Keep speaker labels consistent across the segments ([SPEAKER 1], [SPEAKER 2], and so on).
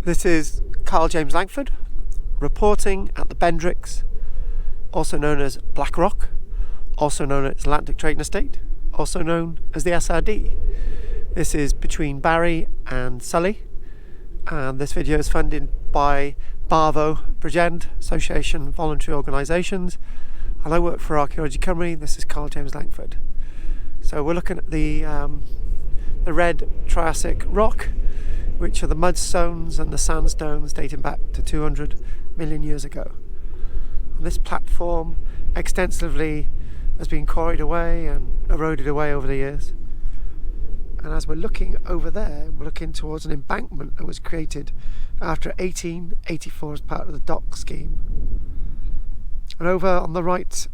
[SPEAKER 1] This is KARL-JAMES Langford reporting at the Bendricks, also known as Black Rock, also known as Atlantic Trading Estate, also known as the SRD. This is between Barry and Sully, and this video is funded by Barvo, Bridgend Association voluntary organisations, and I work for Archaeology Cymru. This is KARL-JAMES Langford. So we're looking at the red Triassic rock, which are the mudstones and the sandstones dating back to 200 million years ago. And this platform extensively has been quarried away and eroded away over the years. And as we're looking over there, we're looking towards an embankment that was created after 1884 as part of the dock scheme. And over on the right,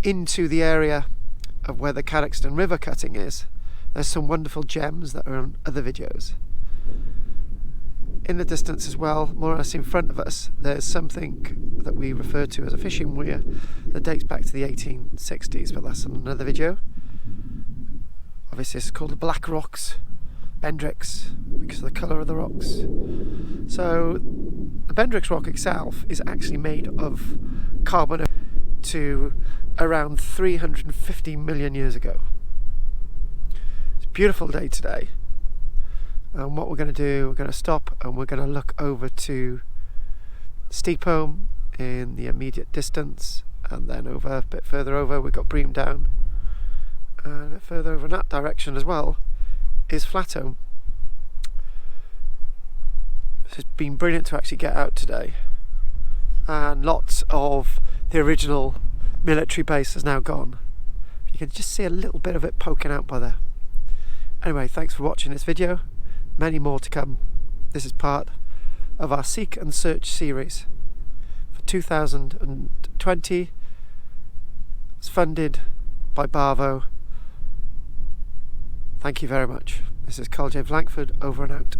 [SPEAKER 1] into the area of where the Cadoxton River cutting is, there's some wonderful gems that are on other videos. In the distance as well, more or less in front of us, there's something that we refer to as a fishing weir that dates back to the 1860s, but that's in another video. Obviously it's called the Black Rocks, Bendricks, because of the colour of the rocks. So the Bendricks rock itself is actually made of carbon to around 350 million years ago. It's a beautiful day today. And what we're going to do, we're going to stop and we're going to look over to Steepholm in the immediate distance, and then over a bit further over we've got Bream Down, and a bit further over in that direction as well is Flatholm. It's been brilliant to actually get out today, and lots of the original military base is now gone. You can just see a little bit of it poking out by there. Anyway, thanks for watching this video. Many more to come. This is part of our Seek and Search series for 2020. It's funded by Barvo. Thank you very much. This is KARL-JAMES Langford, over and out.